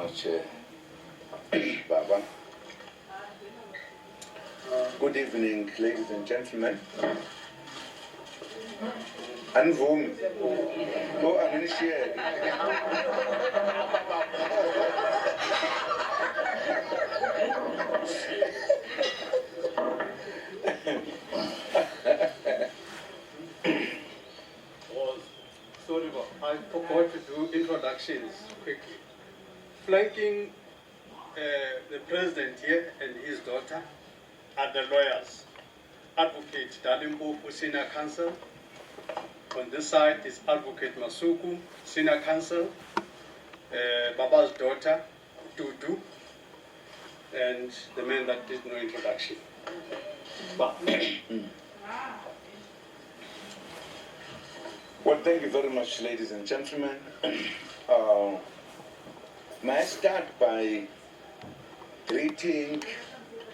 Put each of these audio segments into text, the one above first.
much, Baba. Good evening, ladies and gentlemen. Anvum. Oh, Anishia. Sorry, I forgot to do introductions quickly. Flanking the president here and his daughter are the lawyers. Advocate Dalimbo, Senior Counsel. On this side is Advocate Masuku, Senior Counsel. Baba's daughter, Dudu, and the man that did no introduction. Well, thank you very much, ladies and gentlemen. May I start by greeting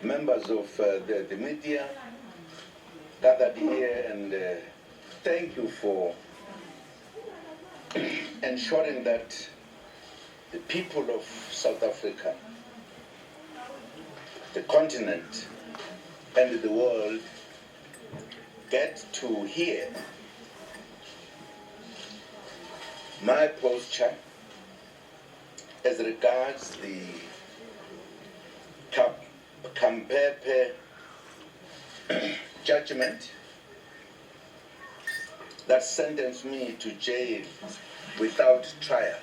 members of the media gathered here, and thank you for ensuring that the people of South Africa, the continent, and the world get to hear my posture as regards the Kampepe judgment that sentenced me to jail without trial.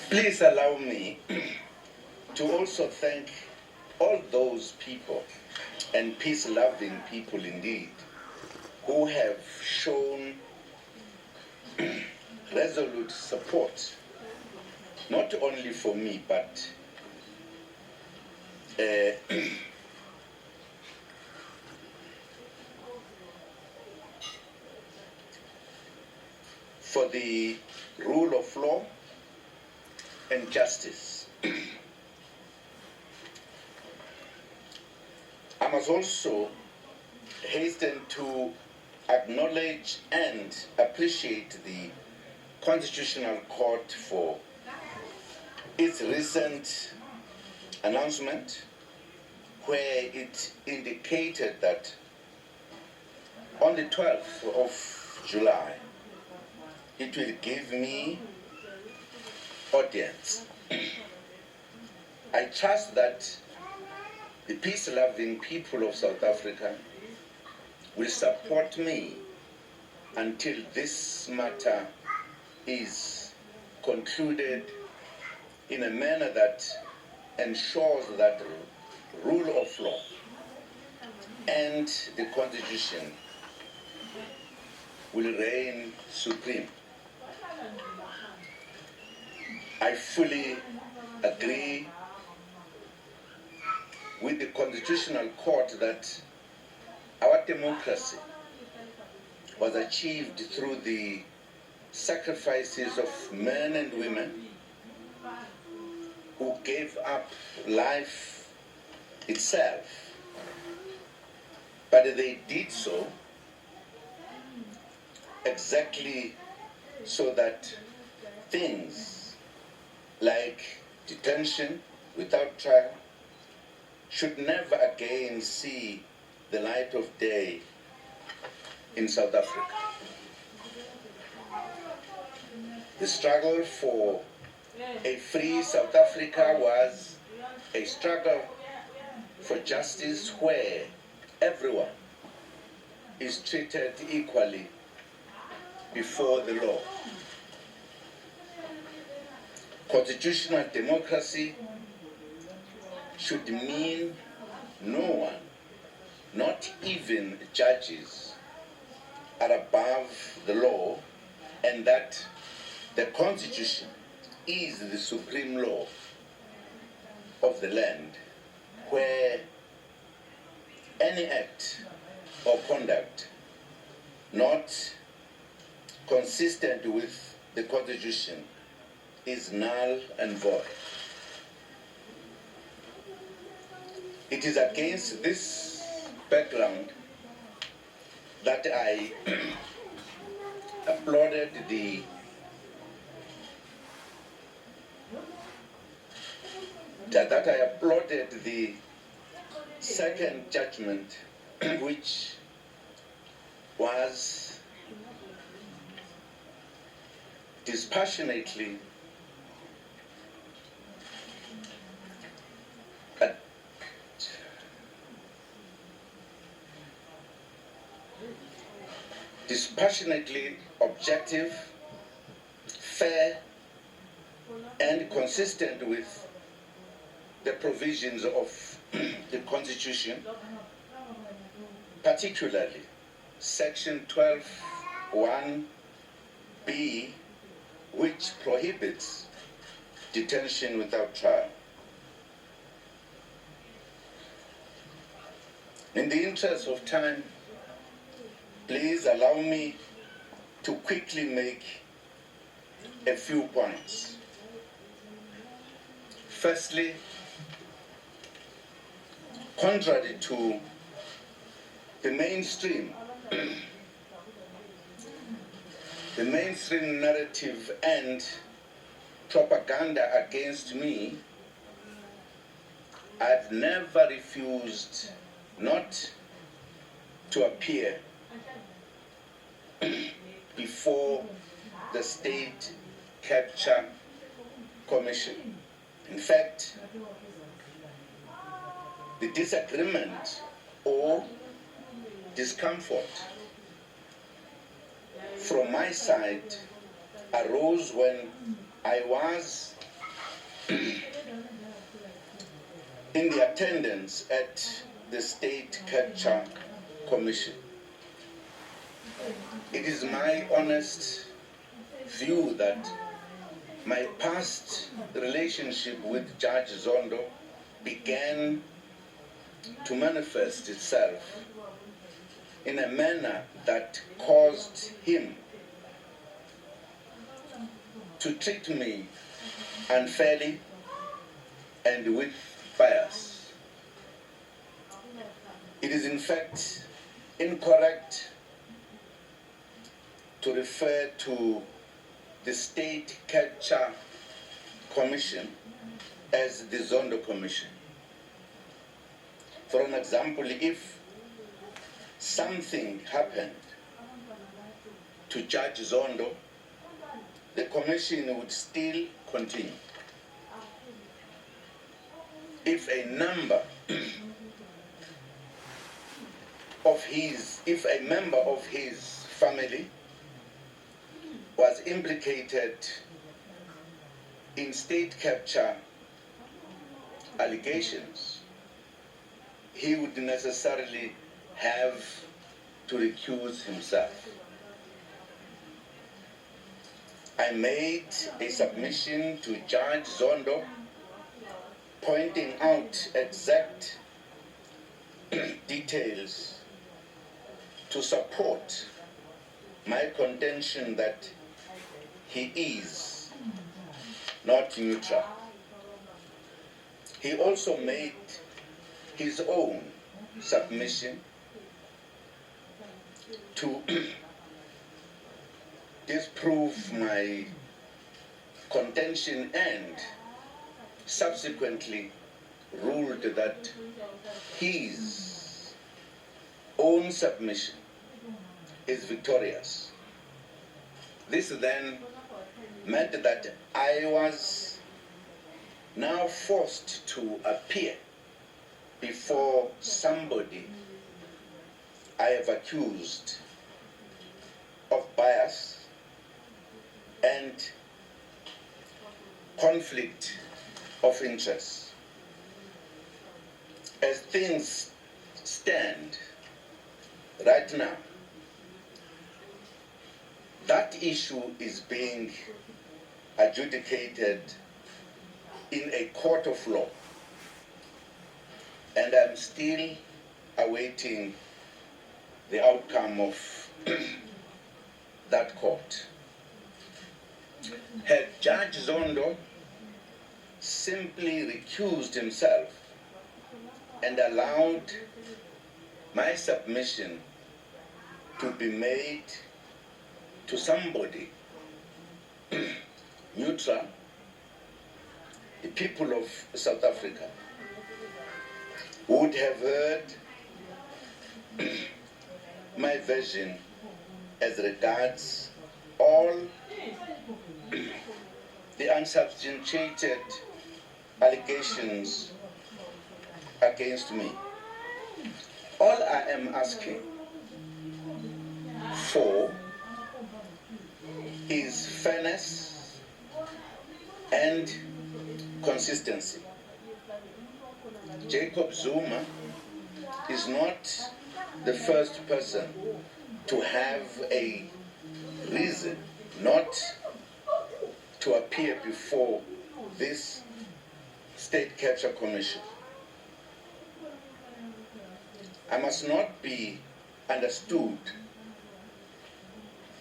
Please allow me to also thank all those people, and peace-loving people indeed, who have shown resolute support, not only for me, but for the rule of law and justice. I must also hasten to acknowledge and appreciate the Constitutional Court for its recent announcement, where it indicated that on the 12th of July, it will give me audience. I trust that the peace-loving people of South Africa will support me until this matter is concluded in a manner that ensures that the rule of law and the Constitution will reign supreme. I fully agree with the Constitutional Court that our democracy was achieved through the sacrifices of men and women who gave up life itself. But they did so exactly so that things like detention without trial should never again see the light of day in South Africa. The struggle for a free South Africa was a struggle for justice where everyone is treated equally before the law. Constitutional democracy should mean no one, not even judges, are above the law, and that the Constitution is the supreme law of the land, where any act or conduct not consistent with the Constitution is null and void. It is against this background that I applauded the second judgment, which was dispassionately objective, fair, and consistent with the provisions of the Constitution, particularly Section 12(1)(b), which prohibits detention without trial. In the interest of time, please allow me to quickly make a few points. Firstly, contrary to the mainstream narrative and propaganda against me, I've never refused not to appear before the State Capture Commission. In fact, the disagreement or discomfort from my side arose when I was in the attendance at the State Capture Commission. It is my honest view that my past relationship with Judge Zondo began to manifest itself in a manner that caused him to treat me unfairly and with bias. It is in fact incorrect to refer to the State Capture Commission as the Zondo Commission. For an example, if something happened to Judge Zondo, the commission would still continue. If a member of his family was implicated in state capture allegations, he would necessarily have to recuse himself. I made a submission to Judge Zondo pointing out exact details to support my contention that he is not neutral. He also made his own submission to disprove my contention and subsequently ruled that his own submission is victorious. This then meant that I was now forced to appear before somebody I have accused of bias and conflict of interest. As things stand right now, that issue is being adjudicated in a court of law, and I'm still awaiting the outcome of that court. Had Judge Zondo simply recused himself and allowed my submission to be made to somebody neutral, the people of South Africa would have heard my version as regards all the unsubstantiated allegations against me. All I am asking for is fairness and consistency. Jacob Zuma is not the first person to have a reason not to appear before this State Capture Commission. I must not be understood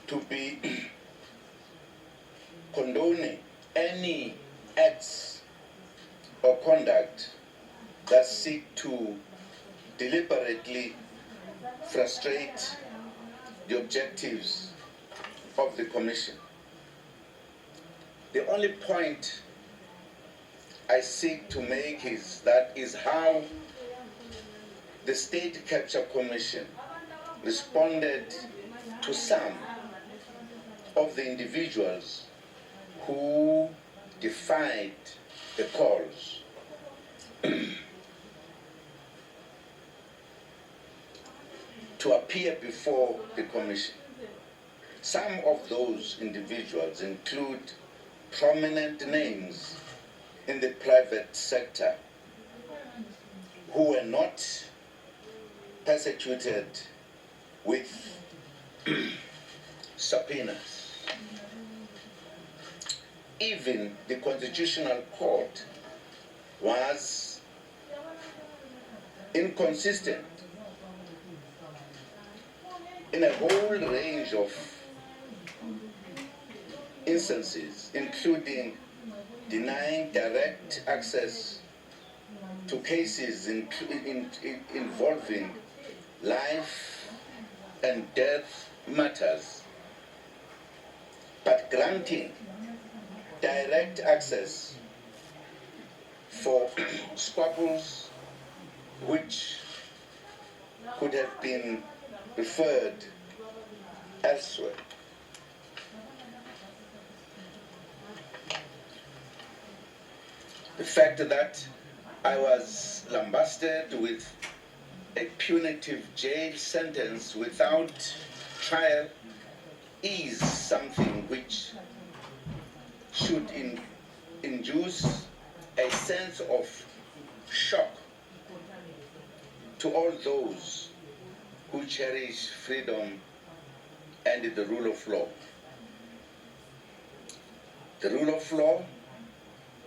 to be condoning any acts or conduct that seek to deliberately frustrate the objectives of the Commission. The only point I seek to make is how the State Capture Commission responded to some of the individuals who defied the calls to appear before the Commission. Some of those individuals include prominent names in the private sector who were not persecuted with subpoenas. Even the Constitutional Court was inconsistent in a whole range of instances, including denying direct access to cases involving life and death matters, but granting direct access for squabbles which could have been referred elsewhere. The fact that I was lambasted with a punitive jail sentence without trial is something which should induce a sense of shock to all those who cherish freedom and the rule of law. The rule of law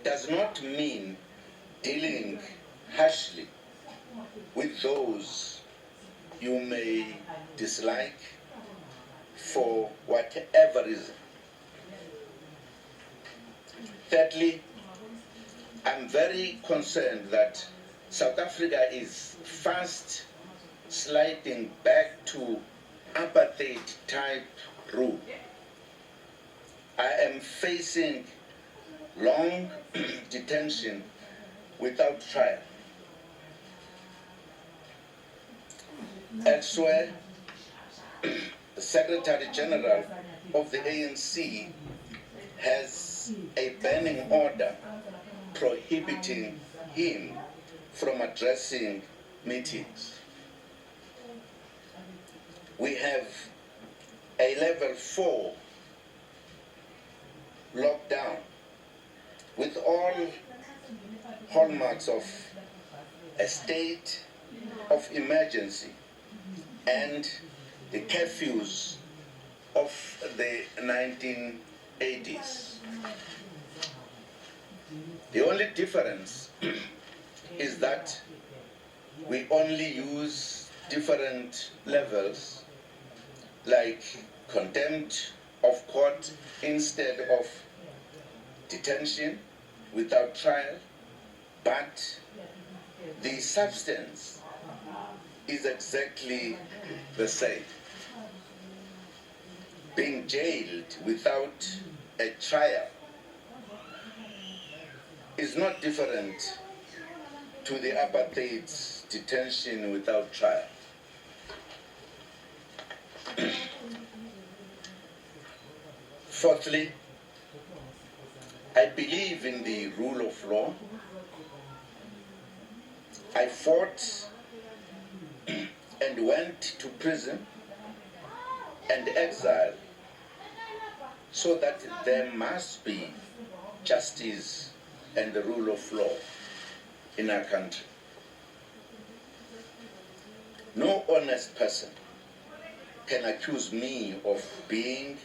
does not mean dealing harshly with those you may dislike for whatever reason. Thirdly, I'm very concerned that South Africa is fast sliding back to apartheid type rule. I am facing long detention without trial. Elsewhere, the Secretary General of the ANC has a banning order prohibiting him from addressing meetings. We have a level 4 lockdown with all hallmarks of a state of emergency and the curfews of the 1980s. The only difference is that we only use different levels, like contempt of court instead of detention without trial, but the substance is exactly the same. Being jailed without a trial is not different to the apartheid's detention without trial. Fourthly, I believe in the rule of law. I fought and went to prison and exile so that there must be justice and the rule of law in our country. No honest person can accuse me of being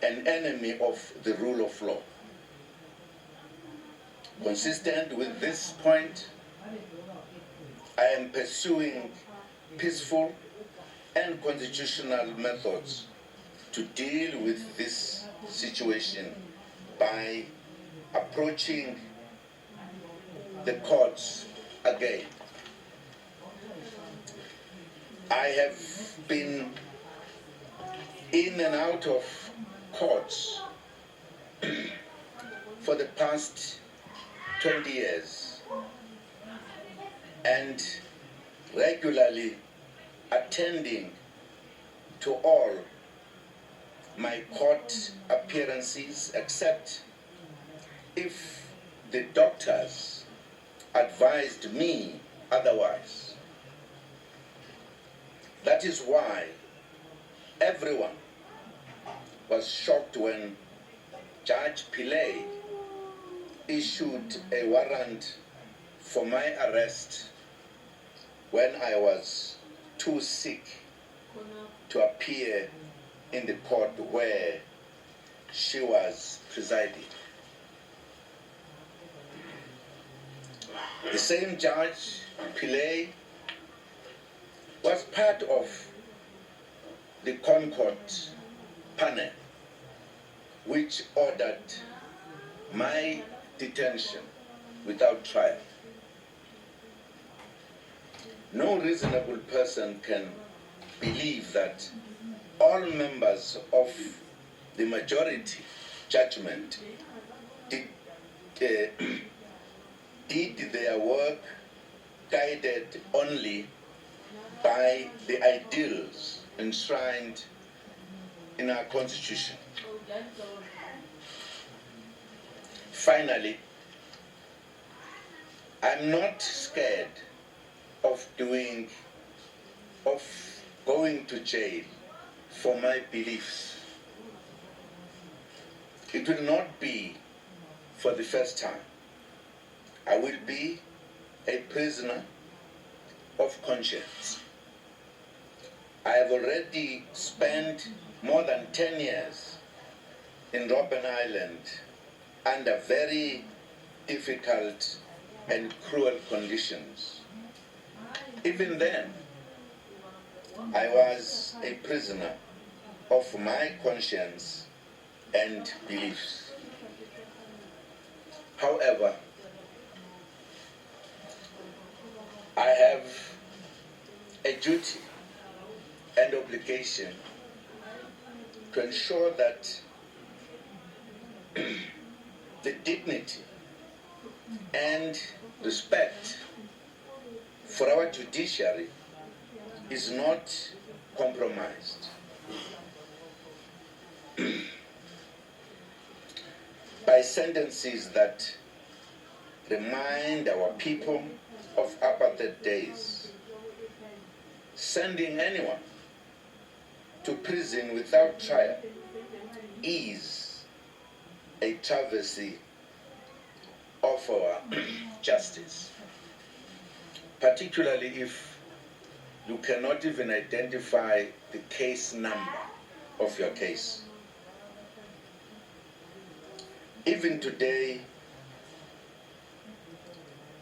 an enemy of the rule of law. Consistent with this point, I am pursuing peaceful and constitutional methods to deal with this situation by approaching the courts again. I have been in and out of courts for the past 20 years and regularly attending to all my court appearances, except if the doctors advised me otherwise. That is why everyone was shocked when Judge Pillay issued a warrant for my arrest when I was too sick to appear in the court where she was presiding. The same Judge Pillay was part of the Concord panel which ordered my detention without trial. No reasonable person can believe that all members of the majority judgment did their work guided only by the ideals enshrined in our Constitution. Finally, I'm not scared of going to jail for my beliefs. It will not be for the first time. I will be a prisoner of conscience. I have already spent more than 10 years in Robben Island under very difficult and cruel conditions. Even then, I was a prisoner of my conscience and beliefs. However, I have a duty and obligation to ensure that the dignity and respect for our judiciary is not compromised. By sentences that remind our people of apartheid days. Sending anyone to prison without trial is a travesty of our justice, particularly if you cannot even identify the case number of your case. Even today,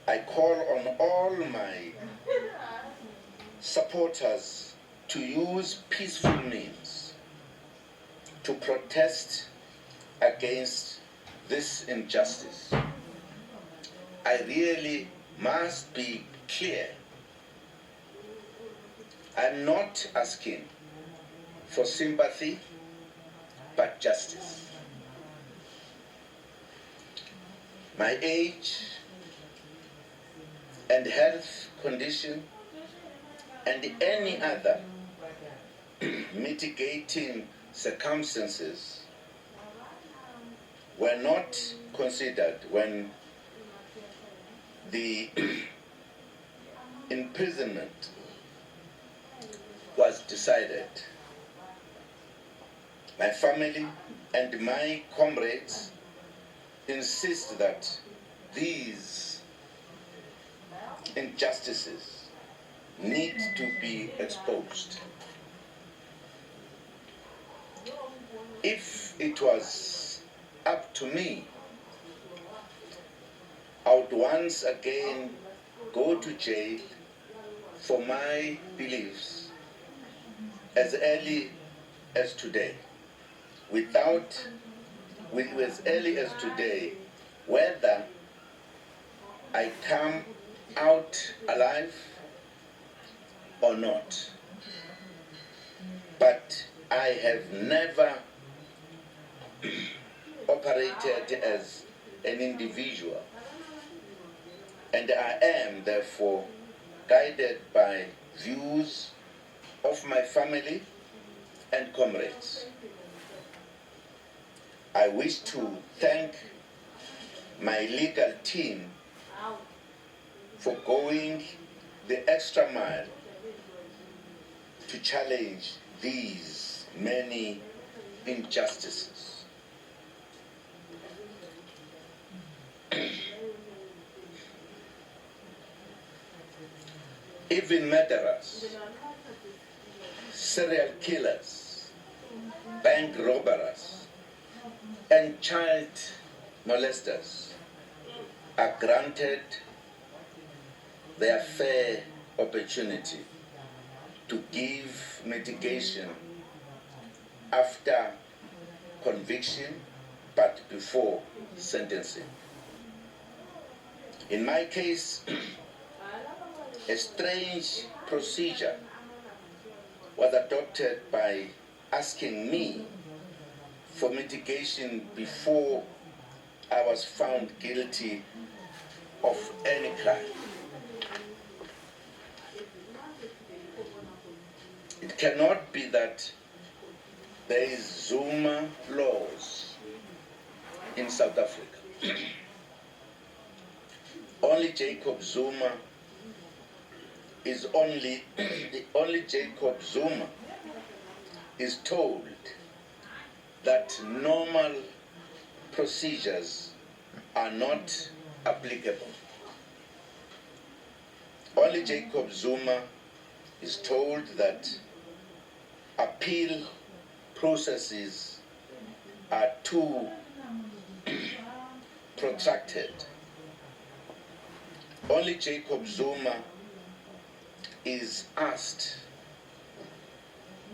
I call on all my supporters to use peaceful means to protest against this injustice. I really must be clear I'm not asking for sympathy, but justice. My age and health condition and any other mitigating circumstances were not considered when the imprisonment was decided. My family and my comrades insist that these injustices need to be exposed. If it was up to me, I would once again go to jail for my beliefs as early as today, as early as today, whether I come out alive or not. But I have never operated as an individual, and I am therefore guided by views of my family and comrades. I wish to thank my legal team for going the extra mile to challenge these many injustices. Even murderers, serial killers, bank robbers, and child molesters are granted their fair opportunity to give mitigation after conviction but before sentencing. In my case, a strange procedure was adopted by asking me for mitigation before I was found guilty of any crime. It cannot be that there is Zuma laws in South Africa. Only Jacob Zuma is only Jacob Zuma is told that normal procedures are not applicable. Only Jacob Zuma is told that appeal processes are too protracted. Only Jacob Zuma is asked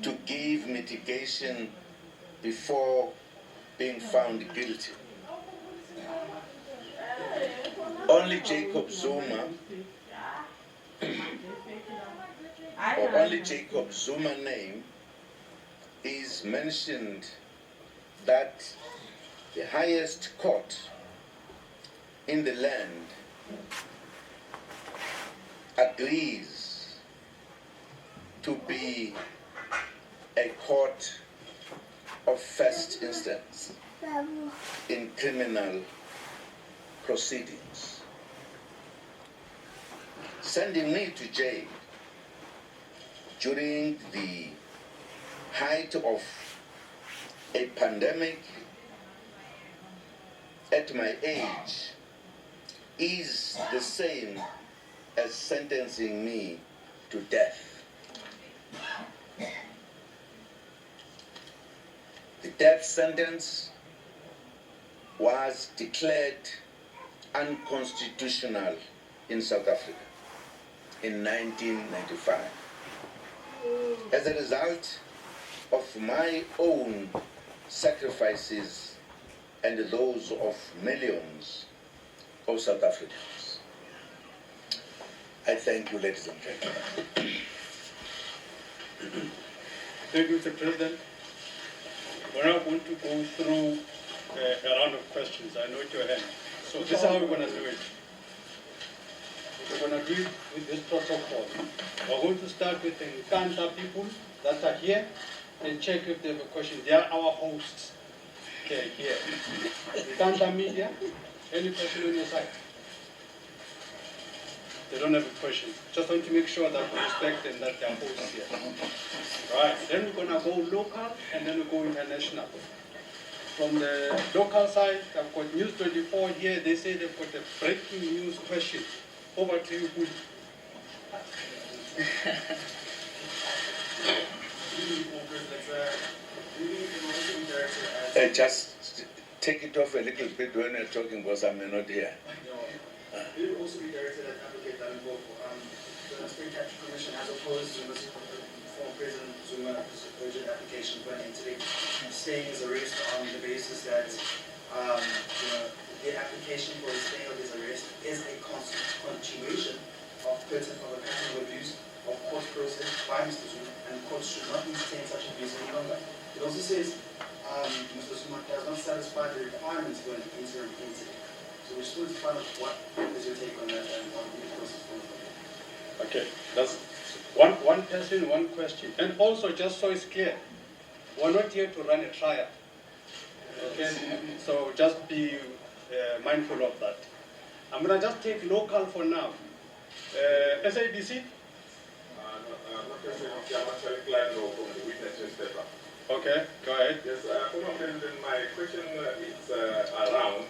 to give mitigation before being found guilty. Only Jacob Zuma, or only Jacob Zuma name is mentioned that the highest court in the land agrees to be a court of first instance in criminal proceedings. Sending me to jail during the height of a pandemic at my age is the same as sentencing me to death. The death sentence was declared unconstitutional in South Africa in 1995. As a result of my own sacrifices and those of millions of South Africans. I thank you, ladies and gentlemen. Thank you, Mr. President. We're now going to go through a round of questions. I note your hand. So this is how we're going to do it. We're going to do it with this protocol. We're going to start with the Nkandla people that are here and check if they have a question. They are our hosts. Okay, here. Nkandla media, any question on your side? They don't have a question. Just want to make sure that we respect them, that they are hosts here. Right, then we're going to go local and then we go international. From the local side, I've got News 24 here. They say they've got a breaking news question. Over to you, Budi. Just take it off a little bit when you're talking because I may not hear. It will also be directed at Advocate Dalimpopo. The State Capture Commission has opposed Zuma's former President Zuma's urgent application for an entity staying his arrest on the basis that the application for the stay of his arrest is a continuation of a pattern of abuse of court process by Mr. Zuma, and courts should not entertain such abuse any longer. It also says Mr. Zuma does not satisfy the requirements for an interim entity. So we just want to find out what is your take on that and what the process for it. Okay, that's one person, one question. And also, just so it's clear, we're not here to run a trial. Okay, so just be mindful of that. I'm going to just take local for now. SABC? I'm actually glad from the witness newspaper. Okay, go ahead. Yes, former President, my question is around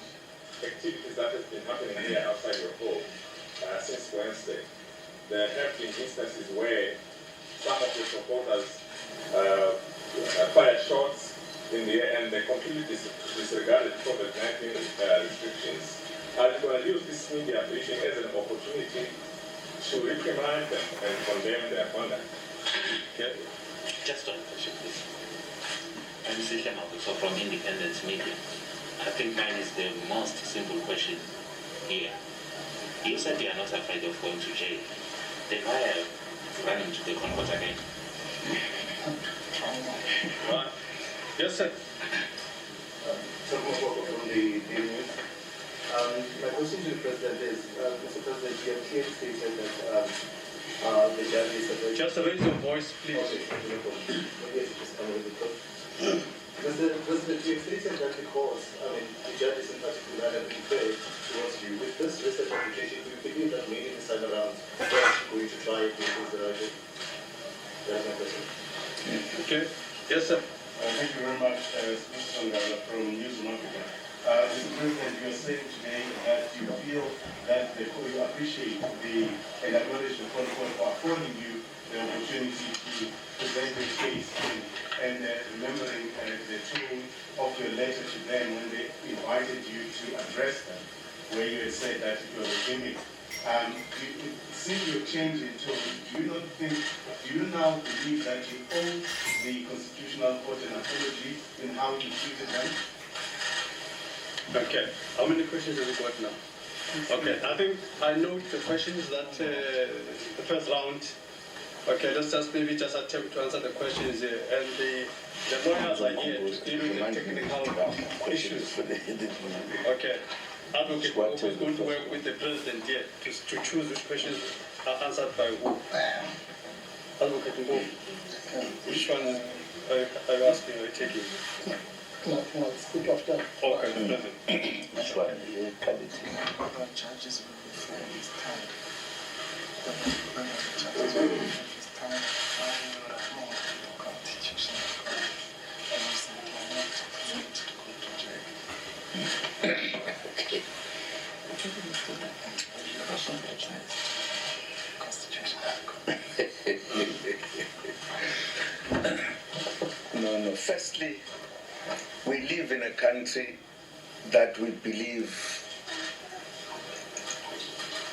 activities that has been happening here outside your home since Wednesday. There have been instances where some of the supporters fired shots in the air and they completely disregarded COVID-19 restrictions. Are you going to use this media briefing as an opportunity to reprimand them and condemn their conduct? Okay. Just one question, please. I'm SlyMedia so from Independent Media. I think mine is the most simple question here. You said you are not afraid of going to jail. Then why are you running to the concourse again? Right. Yes, sir. From the news. My question to the President is, Mr. President, you have clearly stated that the judge is a... Just raise your voice, please. Okay, maybe I should just come with it. Mr. President, you have stated that because, the judges in particular have been fair towards you. With this research application, do you believe that maybe this time around, they're actually going to try and do things the right way? That's my question. Okay. Yes, sir. Thank you very much, Mr. Sangala from News Africa. Mr. President, you are saying today that you feel that you appreciate and acknowledge the protocol for affording you the opportunity to present your case and remembering the tone of your letter to them when they invited you to address them, where you had said that it was a gimmick. Since you changed in tone, do you now believe that you owe the Constitutional Court an apology in how you treated them? Okay. How many questions have we got now? Okay. I think I know the questions that the first round. Okay, let's just maybe just attempt to answer the questions here. And the lawyers are here to deal with the technical issues. Okay. Advocate Mbofu is going to work with the President here to choose which questions are answered by who. Advocate Mbofu, which one are you asking or taking? I'll speak after. Okay, President. Which one? The charges will be fair this time. The charges will be fair this time. I will reform the Constitution. And I said, I'm not going to go to jail. No. Firstly, we live in a country that we believe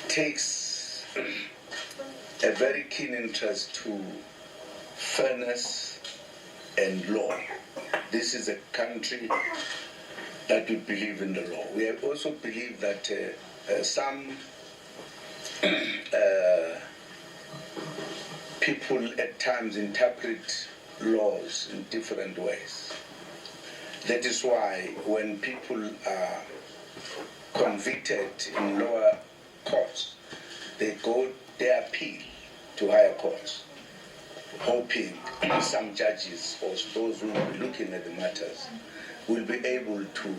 takes a very keen interest to fairness and law. This is a country that we believe in the law. We also believe that some people at times interpret laws in different ways. That is why when people are convicted in lower courts, they appeal to higher courts, hoping some judges or those who will be looking at the matters will be able to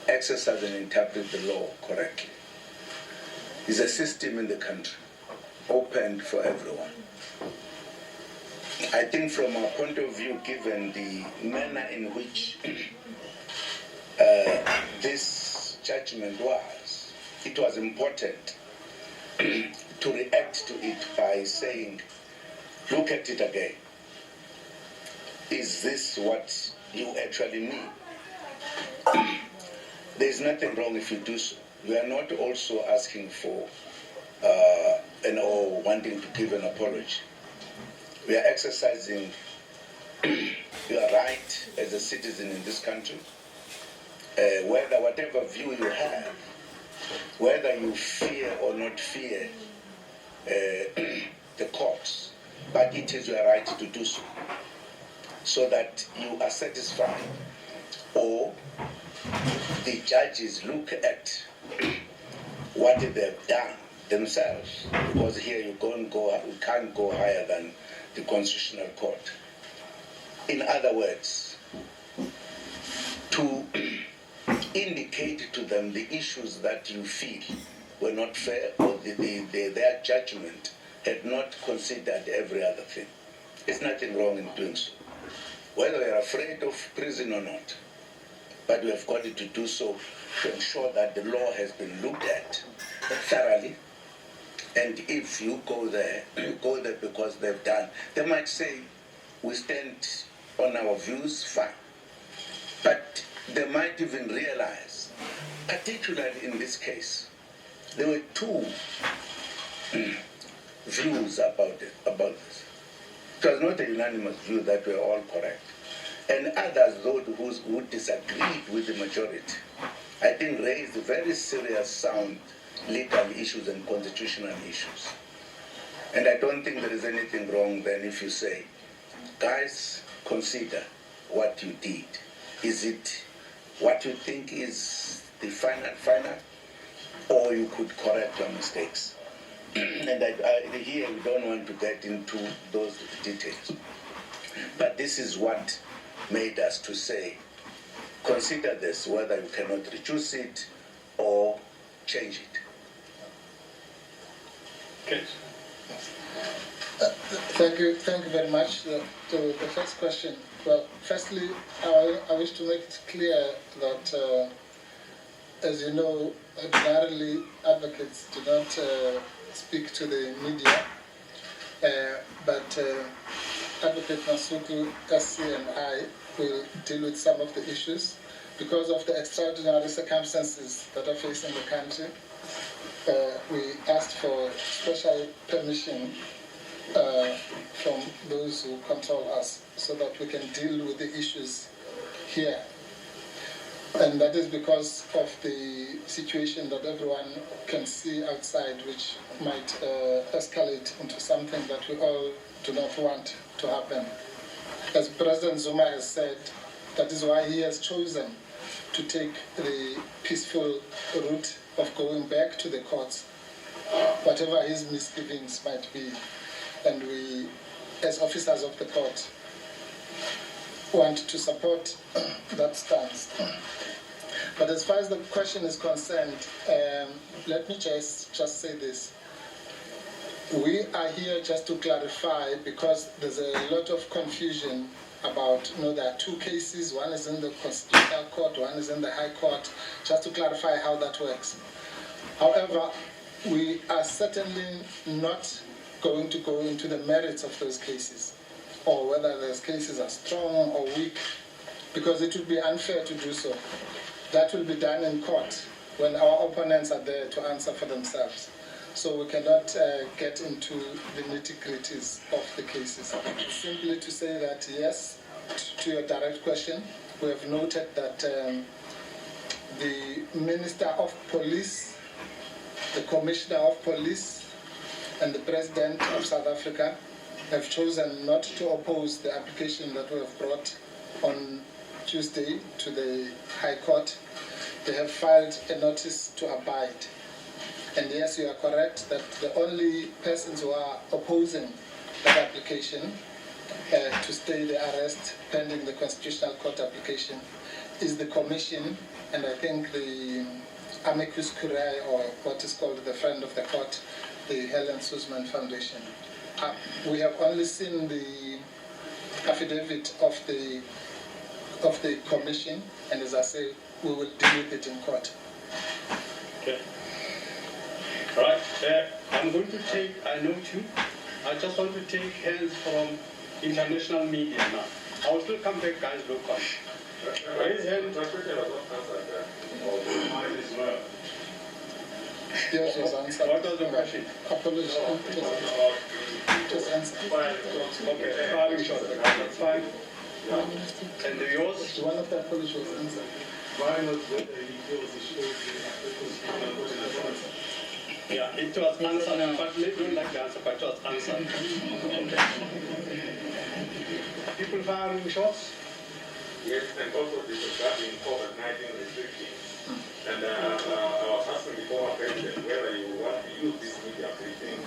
exercise and interpret the law correctly. It's a system in the country, open for everyone. I think from our point of view, given the manner in which this judgment was, it was important to react to it by saying, look at it again. Is this what you actually mean? There's nothing wrong if you do so. We are not also asking for or wanting to give an apology. We are exercising your right as a citizen in this country, whatever view you have, whether you fear or not fear the courts, but it is your right to do so, so that you are satisfied, or the judges look at what they've done themselves, because here you can't go higher than the Constitutional Court. In other words, to indicate to them the issues that you feel were not fair, or their judgment had not considered every other thing. There's nothing wrong in doing so, whether you're afraid of prison or not. But we have got to do so to ensure that the law has been looked at thoroughly. And if you go there because they've done, they might say, we stand on our views, fine. But they might even realize, particularly in this case, there were two views about this. It was not a unanimous view that we're all correct. And others, those who disagreed with the majority, I think raised very serious, sound legal issues and constitutional issues. And I don't think there is anything wrong then if you say, guys, consider what you did. Is it what you think is the final, or you could correct your mistakes? And here we don't want to get into those details. But this is what made us to say, consider this, whether you cannot reduce it or change it. Okay. Thank you very much. To the first question, well, firstly, I wish to make it clear that, as you know, ordinarily advocates do not speak to the media, but Advocate Masuku, SC, and I will deal with some of the issues because of the extraordinary circumstances that are facing the country. We asked for special permission from those who control us so that we can deal with the issues here. And that is because of the situation that everyone can see outside, which might escalate into something that we all do not want to happen. As President Zuma has said, that is why he has chosen to take the peaceful route of going back to the courts, whatever his misgivings might be. And we, as officers of the court, want to support that stance. But as far as the question is concerned, let me just say this. We are here just to clarify, because there's a lot of confusion about, there are two cases, one is in the Constitutional Court, one is in the High Court, just to clarify how that works. However, we are certainly not going to go into the merits of those cases, or whether those cases are strong or weak, because it would be unfair to do so. That will be done in court when our opponents are there to answer for themselves. So we cannot get into the nitty-gritties of the cases. Simply to say that, yes, to your direct question, we have noted that the Minister of Police, the Commissioner of Police, and the President of South Africa have chosen not to oppose the application that we have brought on Tuesday to the High Court. They have filed a notice to abide. And yes, you are correct that the only persons who are opposing that application to stay the arrest pending the Constitutional Court application is the Commission, and I think the amicus curiae, or what is called the friend of the court, the Helen Suzman Foundation. We have only seen the affidavit of the Commission, and as I say, we will deal with it in court. Okay. All right. I'm going to take, I just want to take hands from international media now. I will still come back, guys, local. Raise hand. Yours was answered. What was the question? Apologies. Just answer. Okay, firing shot. That's fine. And yours? One of the apologies was answered. Why not whether he feels he should be Yeah, it was answered, but maybe don't like the answer, but it was answered. People firing shots? Yes, and also discussing COVID-19 restrictions. And I was asking the former president whether you want to use this media briefing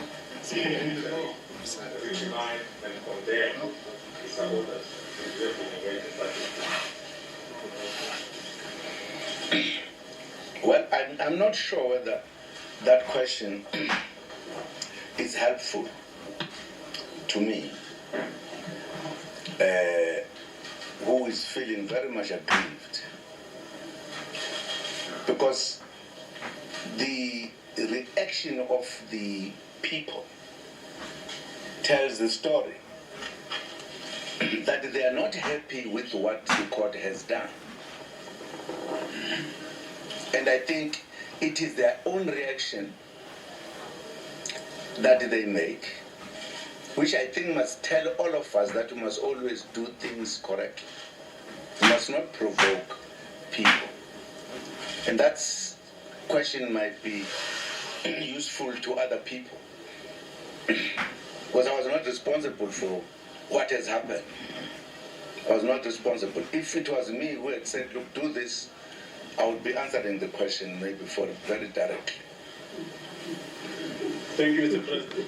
to remind and condemn the supporters who have been engaged in such a. Well, I'm not sure whether that question is helpful to me, who is feeling very much aggrieved, because the reaction of the people tells the story that they are not happy with what the court has done. And I think it is their own reaction that they make, which I think must tell all of us that we must always do things correctly. We must not provoke people. And that question might be useful to other people. Because I was not responsible for what has happened. I was not responsible. If it was me who had said, look, do this, I would be answering the question maybe for very directly. Thank you, Mr. President.